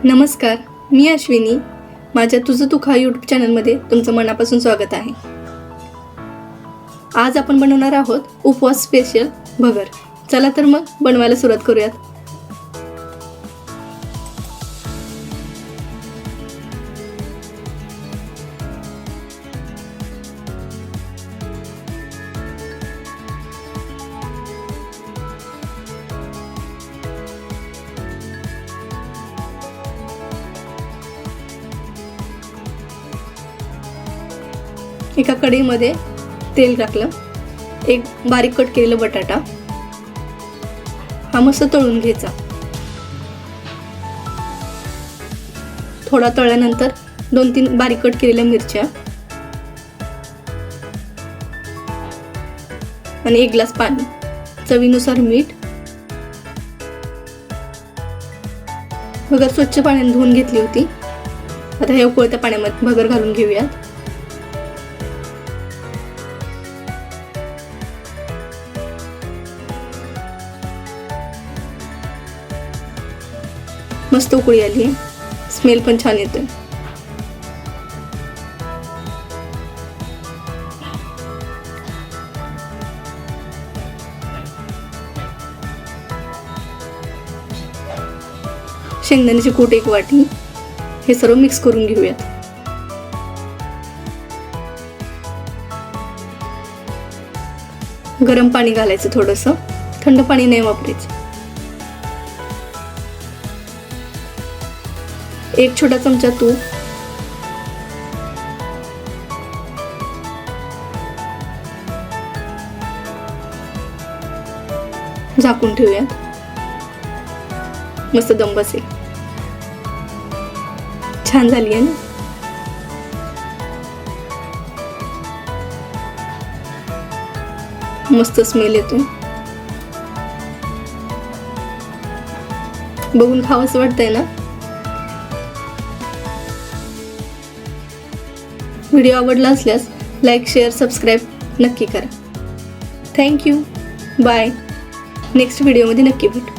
नमस्कार, मी अश्विनी. माझ्या तुझं तू खा यूट्यूब चॅनलमध्ये तुमचं मनापासून स्वागत आहे. आज आपण बनवणार आहोत उपवास स्पेशल भगर. चला तर मग बनवायला सुरुवात करूयात. एका कढईमध्ये तेल टाकलं. एक बारीक कट केलेला बटाटा हा मस्त तळून घ्यायचा. थोडा तळल्यानंतर 2-3 बारीक कट केलेल्या मिरच्या आणि 1 ग्लास पाणी, चवीनुसार मीठ. भगर स्वच्छ पाण्याने धुवून घेतली होती. आता हे उकळत्या पाण्यामध्ये भगर घालून घेऊयात. मस्त उकळी आली, स्मेल पण छान येतोय. शेंगदाण्याची कूट 1 वाटी. हे सर्व मिक्स करून घेऊयात. गरम पाणी घालायचं, थोडंसं थंड पाणी नाही वापरायचं. 1 छोटा चमचा तूप, झाकून ठेवूयात. मस्त दम बसेल. छान झाली आहे ना. मस्त स्मेल येतोय. बघून खावंसं वाटतंय ना. व्हिडिओ आवडला असल्यास लाईक, शेअर, सबस्क्राईब नक्की करा. थँक्यू. बाय. नेक्स्ट व्हिडिओमध्ये नक्की भेटू.